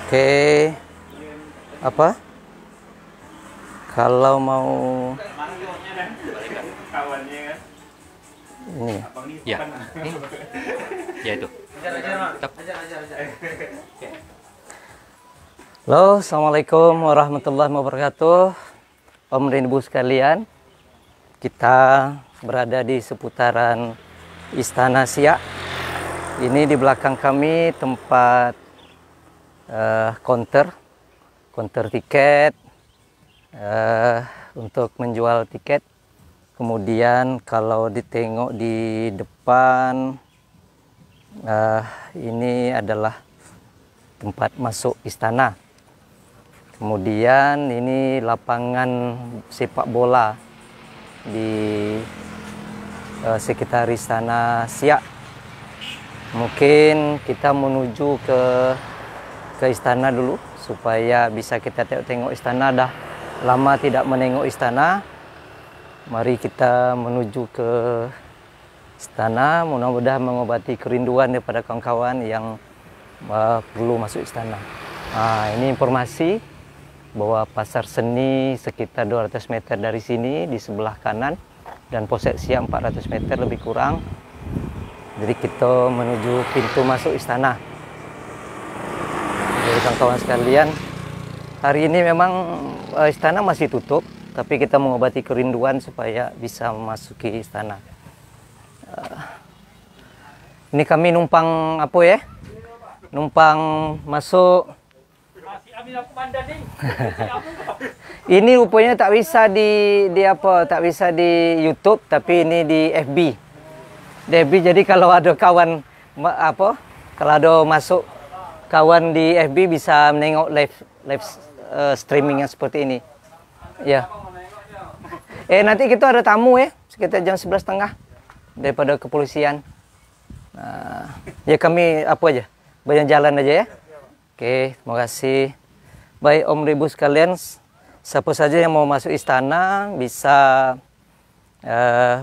Oke, apa? Kalau mau ini Ya, ya itu. Halo, assalamualaikum warahmatullahi wabarakatuh. Om dan Ibu sekalian, kita berada di seputaran Istana Siak. Ini di belakang kami tempat counter tiket untuk menjual tiket. Kemudian kalau ditengok di depan, ini adalah tempat masuk istana. Kemudian ini lapangan sepak bola di sekitar Istana Siak. Mungkin kita menuju ke istana dulu supaya bisa kita tengok istana. Dah lama tidak menengok istana. Mari kita menuju ke istana, mudah-mudahan mengobati kerinduan daripada kawan-kawan yang perlu masuk istana. Ini informasi bahwa pasar seni sekitar 200 meter dari sini di sebelah kanan dan Polsek Siak 400 meter lebih kurang. Jadi kita menuju pintu masuk istana. Jadi kawan-kawan sekalian, hari ini memang istana masih tutup, tapi kita mengobati kerinduan supaya bisa memasuki istana. Ini kami numpang apa ya? Numpang masuk. Ini rupanya tak bisa tak bisa di YouTube, tapi ini di FB. Di FB, jadi kalau ada kawan kalau ada masuk kawan di FB bisa menengok live streaming yang seperti ini. Ya. Nanti kita ada tamu sekitar jam 11.30 daripada kepolisian. Ya kami banyak jalan aja ya. Oke, terima kasih. Baik Om Ibu sekalian, siapa saja yang mau masuk istana bisa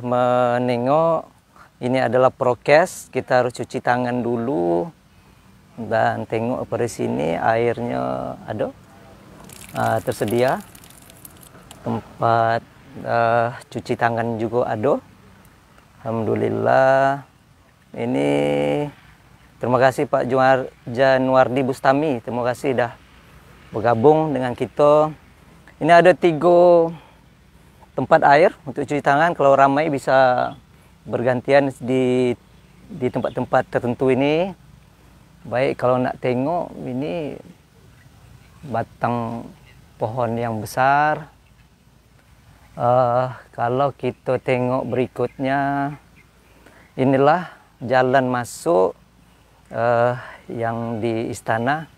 menengok. Ini adalah prokes, kita harus cuci tangan dulu. Dan tengok pada sini airnya ada, tersedia. Tempat cuci tangan juga ada. Alhamdulillah. Ini terima kasih Pak Januardi Bustami, terima kasih dah bergabung dengan kita. Ini ada 3 tempat air untuk cuci tangan. Kalau ramai bisa bergantian di tempat-tempat tertentu ini. Baik, kalau nak tengok ini batang pohon yang besar. Kalau kita tengok berikutnya, inilah jalan masuk yang di istana.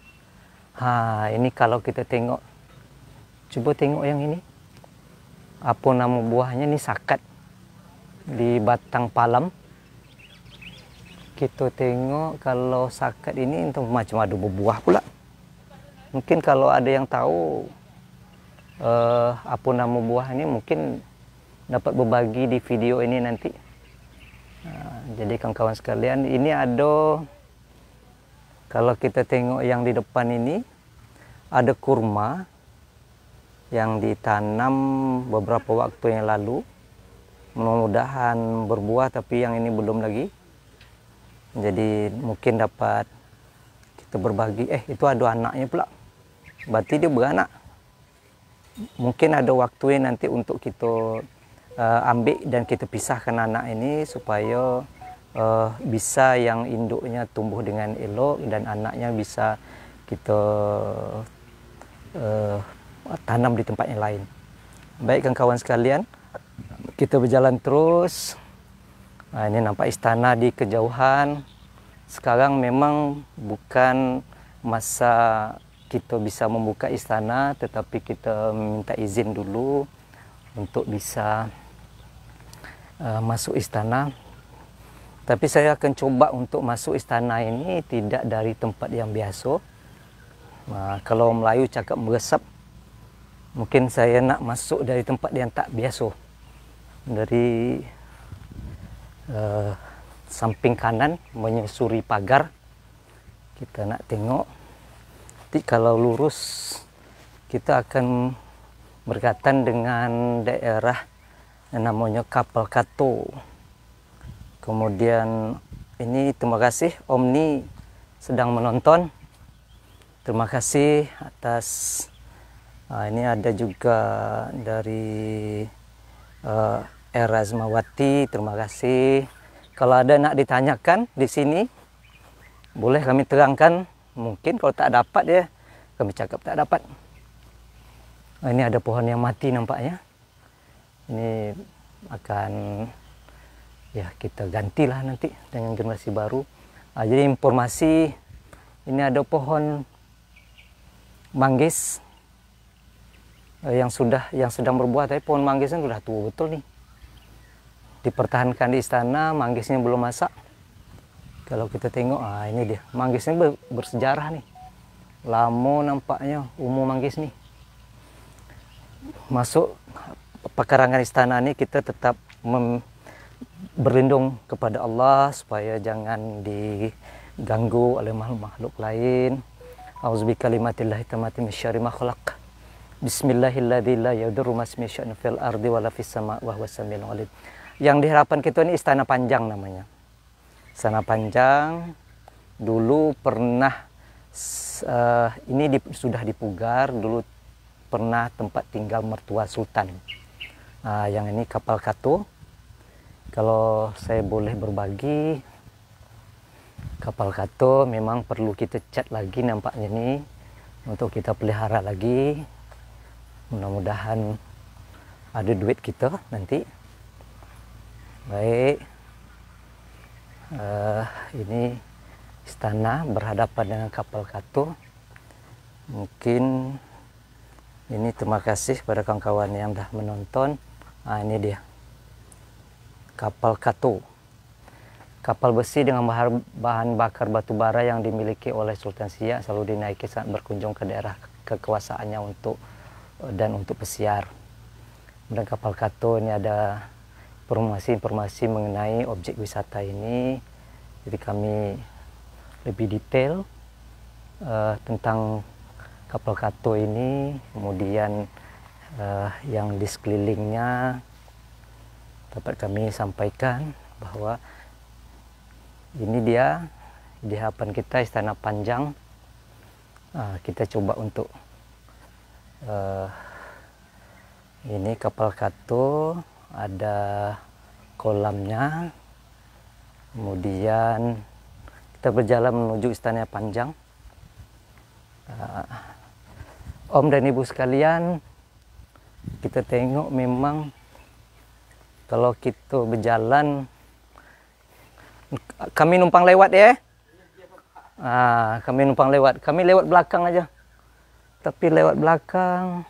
Ini kalau kita tengok, coba tengok yang ini. Apa nama buahnya? Ini sakat di batang palam. Kita tengok kalau sakat ini entah macam ada berbuah pula. Mungkin kalau ada yang tahu apa nama buah ini, mungkin dapat berbagi di video ini nanti. Jadi kawan-kawan sekalian, ini ada, kalau kita tengok yang di depan ini, ada kurma yang ditanam beberapa waktu yang lalu. Mudah-mudahan berbuah, tapi yang ini belum lagi. Jadi mungkin dapat kita berbagi. Itu ada anaknya pula. Berarti dia beranak. Mungkin ada waktu nanti untuk kita ambil dan kita pisahkan anak ini supaya bisa yang induknya tumbuh dengan elok dan anaknya bisa kita tanam di tempat yang lain. Baik kawan-kawan sekalian, kita berjalan terus. Ini nampak istana di kejauhan. Sekarang memang bukan masa kita bisa membuka istana, tetapi kita minta izin dulu untuk bisa masuk istana. Tapi saya akan coba untuk masuk istana ini tidak dari tempat yang biasa. Kalau Melayu cakap meresap, mungkin saya nak masuk dari tempat yang tak biasa. Dari samping kanan menyusuri pagar, kita nak tengok nanti kalau lurus kita akan berkaitan dengan daerah yang namanya Kapal Kato. Kemudian ini terima kasih Omni sedang menonton. Terima kasih atas ini ada juga dari Erasmawati, terima kasih. Kalau ada nak ditanyakan di sini, boleh kami terangkan. Mungkin kalau tak dapat ya, kami cakap tak dapat. Ini ada pohon yang mati nampaknya. Ini akan ya kita gantilah nanti dengan generasi baru. Jadi informasi ini ada pohon manggis yang sedang berbuah, tapi pohon manggisnya sudah tua betul nih. Dipertahankan di istana, manggisnya belum masak. Kalau kita tengok, ini dia manggisnya bersejarah nih. Lama nampaknya umur manggis nih. Masuk pekarangan istana ini kita tetap berlindung kepada Allah supaya jangan diganggu oleh makhluk lain. A'udzubika kalimatillahi tammati min syarri ma khalaq. Bismillahilladzi la yadurru ma ismihi syai'un fil ardi wala fis sama' wa huwas samiul alim. Yang di harapan kita ini Istana Panjang namanya. Istana Panjang dulu pernah sudah dipugar, dulu pernah tempat tinggal mertua sultan. Yang ini Kapal Kato. Kalau saya boleh berbagi, Kapal Kato memang perlu kita cat lagi nampaknya ini untuk kita pelihara lagi. Mudah-mudahan ada duit kita nanti. Baik, ini istana berhadapan dengan Kapal Kato. Mungkin ini terima kasih pada kawan-kawan yang dah menonton. Ini dia Kapal Kato. Kapal besi dengan bahan bakar batu bara yang dimiliki oleh Sultan Siak selalu dinaiki saat berkunjung ke daerah kekuasaannya untuk pesiar. Dan Kapal Kato ini ada informasi mengenai objek wisata ini. Jadi kami lebih detail tentang Kapal Kato ini, kemudian yang di sekelilingnya dapat kami sampaikan bahwa ini dia di hadapan kita Istana Panjang. Kita coba untuk ini Kapal Kato, ada kolamnya. Kemudian kita berjalan menuju Istana Panjang. Om dan Ibu sekalian, kita tengok memang kalau kita berjalan, kami numpang lewat ya. Kami numpang lewat. Kami lewat belakang aja. Tapi lewat belakang,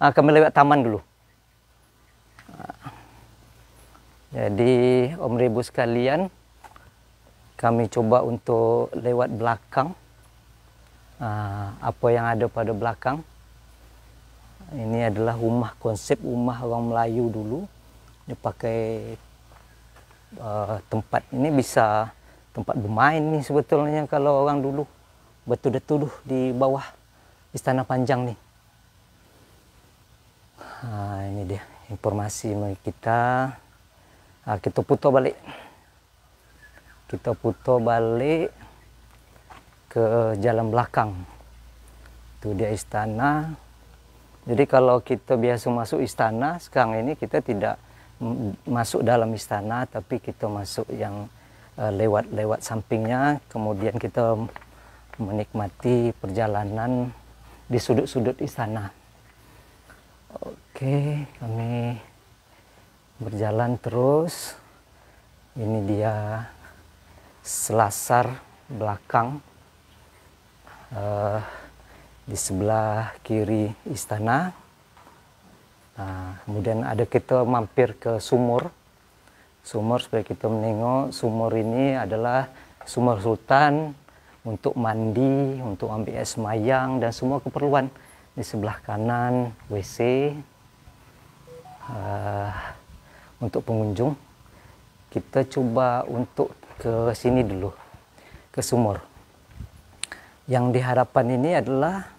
kami lewat taman dulu. Jadi Om Ibu sekalian, kami coba untuk lewat belakang. Apa yang ada pada belakang. Ini adalah konsep rumah orang Melayu dulu. Dia pakai tempat ini bisa tempat bermain nih sebetulnya kalau orang dulu betul-betul di bawah Istana Panjang nih. Ini dia informasi kita. Kita putar balik. Kita putar balik ke jalan belakang. Itu dia istana. Jadi kalau kita biasa masuk istana, sekarang ini kita tidak masuk dalam istana, tapi kita masuk yang lewat sampingnya, kemudian kita menikmati perjalanan di sudut-sudut istana. Oke, kami berjalan terus. Ini dia selasar belakang di sebelah kiri istana. Kemudian ada kita mampir ke sumur supaya kita menengok. Sumur ini adalah sumur sultan untuk mandi, untuk ambil air semayang dan semua keperluan. Di sebelah kanan WC untuk pengunjung. Kita coba untuk ke sini dulu, ke sumur. Yang di hadapan ini adalah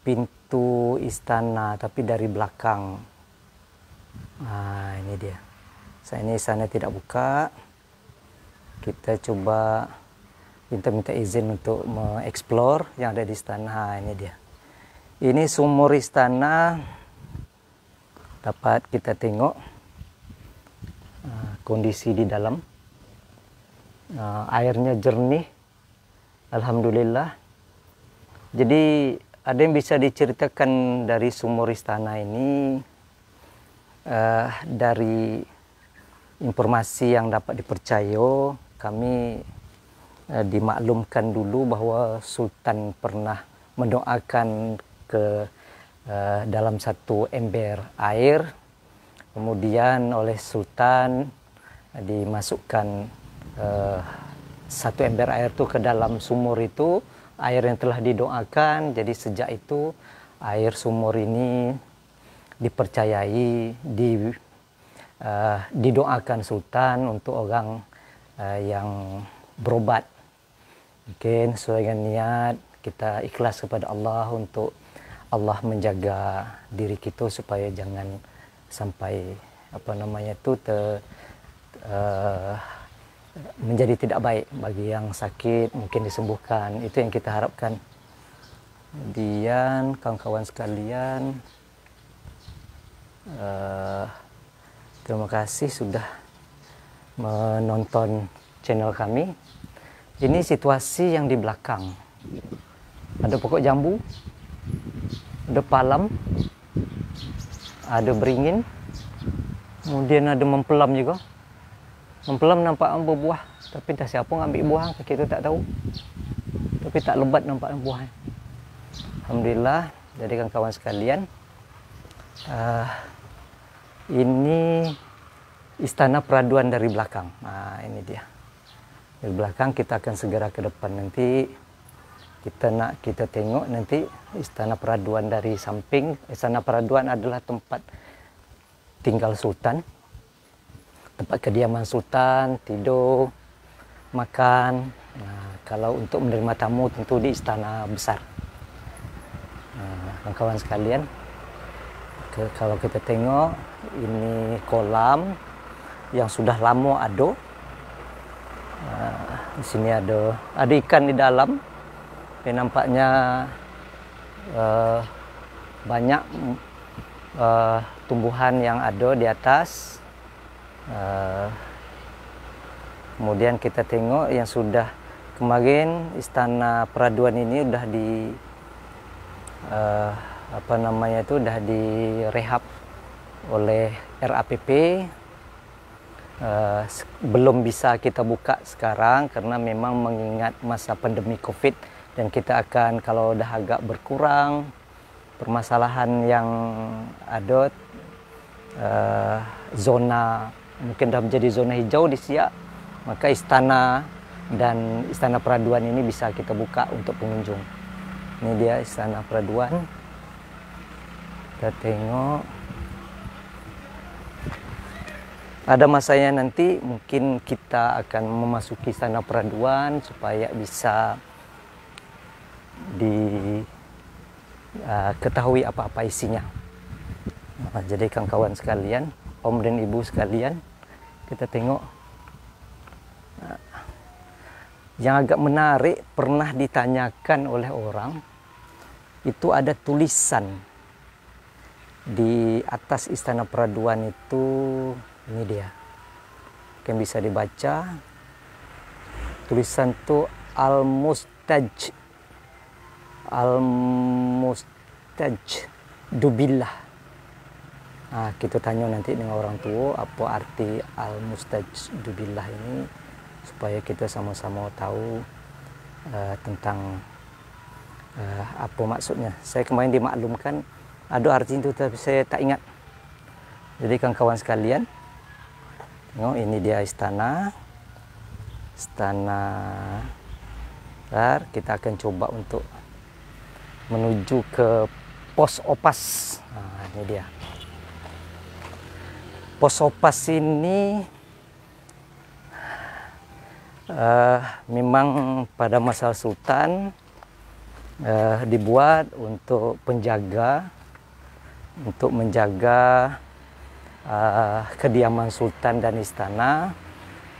pintu istana tapi dari belakang. Nah, ini dia. Ini istana tidak buka. Kita coba minta izin untuk mengeksplor yang ada di istana. Nah, ini dia. Ini sumur istana. Dapat kita tengok kondisi di dalam. Airnya jernih, alhamdulillah. Jadi ada yang bisa diceritakan dari sumur istana ini, dari informasi yang dapat dipercaya. Kami dimaklumkan dulu bahwa Sultan pernah mendoakan ke dalam satu ember air, kemudian oleh Sultan dimasukkan satu ember air itu ke dalam sumur itu, air yang telah didoakan. Jadi sejak itu air sumur ini dipercayai didoakan Sultan untuk orang yang berobat. Mungkin sesuai dengan niat kita ikhlas kepada Allah untuk Allah menjaga diri kita supaya jangan sampai menjadi tidak baik bagi yang sakit, mungkin disembuhkan. Itu yang kita harapkan. Kemudian kawan-kawan sekalian, terima kasih sudah menonton channel kami. Ini situasi yang di belakang. Ada pokok jambu, ada palam, ada beringin, kemudian ada mempelam juga. Mempelam nampak berbuah, tapi dah siapa ngambil buah kita tak tahu. Tapi tak lebat nampak buah. Alhamdulillah. Jadi kawan-kawan sekalian, ini istana peraduan dari belakang. Nah, ini dia. Dari belakang kita akan segera ke depan nanti. Kita tengok nanti istana peraduan dari samping. Istana peraduan adalah tempat tinggal Sultan, tempat kediaman Sultan, tidur, makan. Nah, kalau untuk menerima tamu tentu di istana besar. Nah, kawan-kawan sekalian, kalau kita tengok ini kolam yang sudah lama ada. Di sini ada ikan di dalam. Ini nampaknya banyak tumbuhan yang ada di atas. Kemudian kita tengok yang sudah kemarin istana peraduan ini sudah sudah direhab oleh RAPP. Belum bisa kita buka sekarang karena memang mengingat masa pandemi Covid, dan kita akan, kalau dah agak berkurang permasalahan yang ada, zona mungkin dah menjadi zona hijau di Siak, maka istana dan istana peraduan ini bisa kita buka untuk pengunjung. Ini dia istana peraduan. Kita tengok. Ada masanya nanti mungkin kita akan memasuki istana peraduan supaya bisa diketahui apa-apa isinya. Nah, jadi kawan-kawan sekalian, om dan ibu sekalian, kita tengok. Yang agak menarik, pernah ditanyakan oleh orang, itu ada tulisan di atas istana peraduan itu. Ini dia, mungkin bisa dibaca. Tulisan itu Al-Mustaj Dubillah. Nah, kita tanya nanti dengan orang tua apa arti Al-Mustaj Dubillah ini, supaya kita sama-sama tahu tentang apa maksudnya. Saya kemarin dimaklumkan ada arti itu, tapi saya tak ingat. Jadi kawan-kawan sekalian, tengok ini dia istana. Ntar kita akan coba untuk menuju ke pos opas. Nah, ini dia. Pos opas ini memang pada masa Sultan dibuat untuk menjaga kediaman sultan dan istana.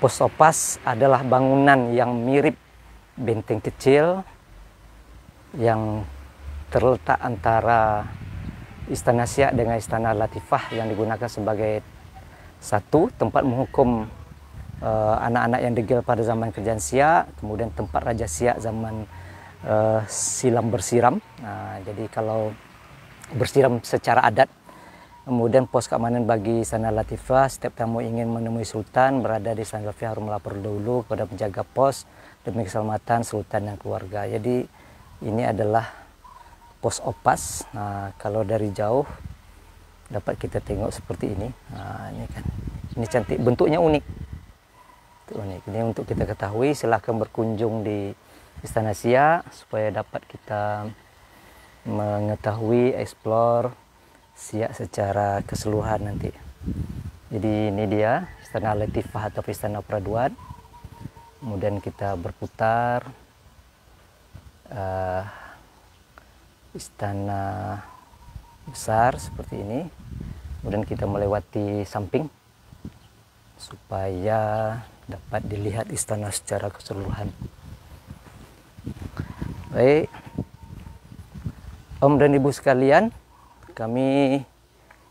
Pos Opas adalah bangunan yang mirip benteng kecil yang terletak antara Istana Siak dengan Istana Latifah, yang digunakan sebagai satu tempat menghukum anak-anak yang degil pada zaman kerajaan Siak, kemudian tempat Raja Siak zaman silam bersiram. Jadi kalau bersiram secara adat. Kemudian pos keamanan bagi Istana Latifah, setiap tamu ingin menemui Sultan berada di Istana Latifah harus melapor dulu kepada penjaga pos demi keselamatan Sultan dan keluarga. Jadi ini adalah pos Opas. Kalau dari jauh dapat kita tengok seperti ini. Ini kan, ini cantik, bentuknya unik. Unik. Ini untuk kita ketahui. Silahkan berkunjung di Istana Siak supaya dapat kita mengetahui, explore Siak secara keseluruhan nanti. Jadi ini dia Istana Latifah atau Istana Peraduan. Kemudian kita berputar istana besar seperti ini. Kemudian kita melewati samping supaya dapat dilihat istana secara keseluruhan. Baik, Om dan Ibu sekalian, kami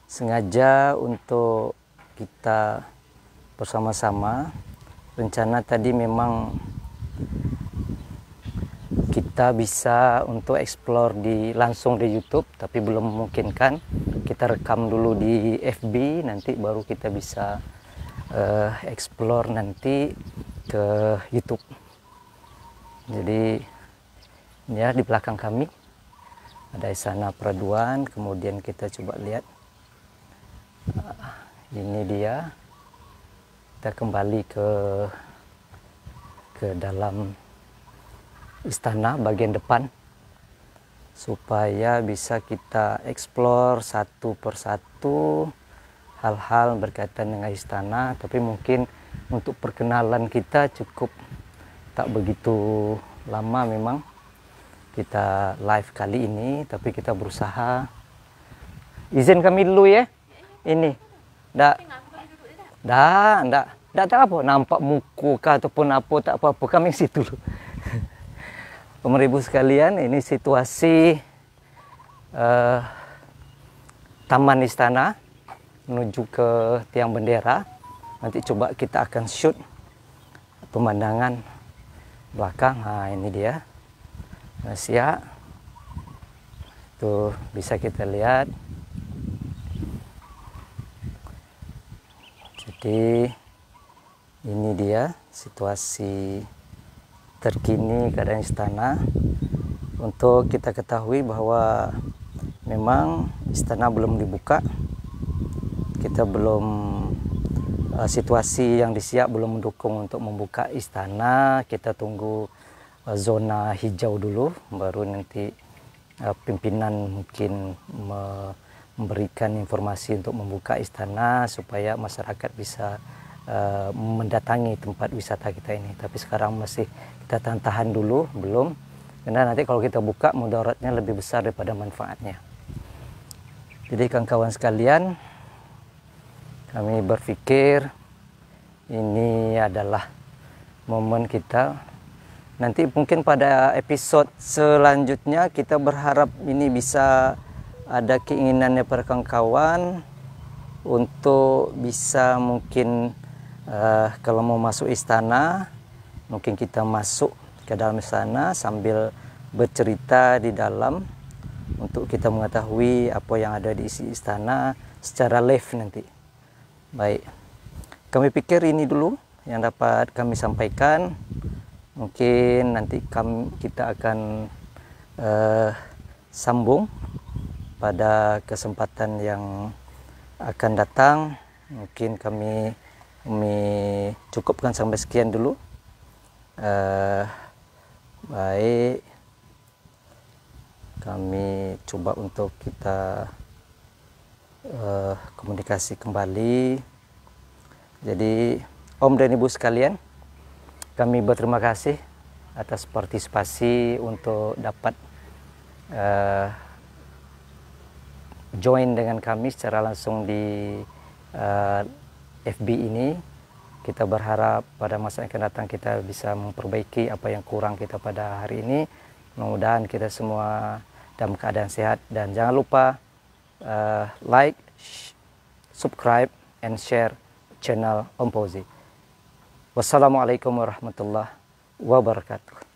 sengaja untuk kita bersama-sama. Rencana tadi memang kita bisa untuk explore langsung di YouTube, tapi belum memungkinkan. Kita rekam dulu di FB, nanti baru kita bisa explore nanti ke YouTube. Jadi ya, di belakang kami ada Istana Peraduan. Kemudian kita coba lihat, ini dia. Kita kembali ke dalam istana bagian depan supaya bisa kita explore satu persatu hal-hal berkaitan dengan istana. Tapi mungkin untuk perkenalan kita cukup tak begitu lama memang kita live kali ini, tapi kita berusaha. Izin kami dulu ya. Ini ndak apa nampak muka kah ataupun apa, tak apa-apa, kami situ dulu. Pemirsa Ibu sekalian, ini situasi taman istana menuju ke tiang bendera. Nanti coba kita akan shoot pemandangan belakang. Ini dia Siak. Tuh bisa kita lihat. Jadi ini dia situasi terkini keadaan istana. Untuk kita ketahui bahwa memang istana belum dibuka. Kita belum, situasi yang di Siak belum mendukung untuk membuka istana. Kita tunggu zona hijau dulu, baru nanti pimpinan mungkin memberikan informasi untuk membuka istana supaya masyarakat bisa mendatangi tempat wisata kita ini. Tapi sekarang masih kita tahan dulu, belum, karena nanti kalau kita buka mudaratnya lebih besar daripada manfaatnya. Jadi kawan-kawan sekalian, kami berpikir ini adalah momen kita. Nanti mungkin pada episode selanjutnya kita berharap ini bisa ada keinginannya para kawan-kawan untuk bisa mungkin kalau mau masuk istana, mungkin kita masuk ke dalam istana sambil bercerita di dalam untuk kita mengetahui apa yang ada di isi istana secara live nanti. Baik, kami pikir ini dulu yang dapat kami sampaikan. Mungkin nanti kita akan sambung pada kesempatan yang akan datang. Mungkin kami cukupkan sampai sekian dulu. Baik, kami coba untuk kita komunikasi kembali. Jadi Om dan Ibu sekalian, kami berterima kasih atas partisipasi untuk dapat join dengan kami secara langsung di FB ini. Kita berharap pada masa yang akan datang kita bisa memperbaiki apa yang kurang kita pada hari ini. Mudah-mudahan kita semua dalam keadaan sehat, dan jangan lupa like, subscribe, and share channel Om Fauzi. Wassalamualaikum warahmatullahi wabarakatuh.